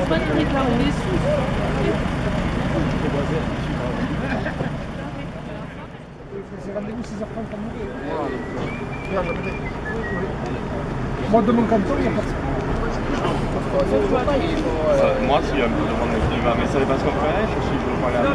C'est rendez-vous 6h30 pour mourir. Moi, de mon canton, il n'y a pas de... Moi, si on me demande de filmer, mais ça dépend ce qu'on fait. Si je veux parler à des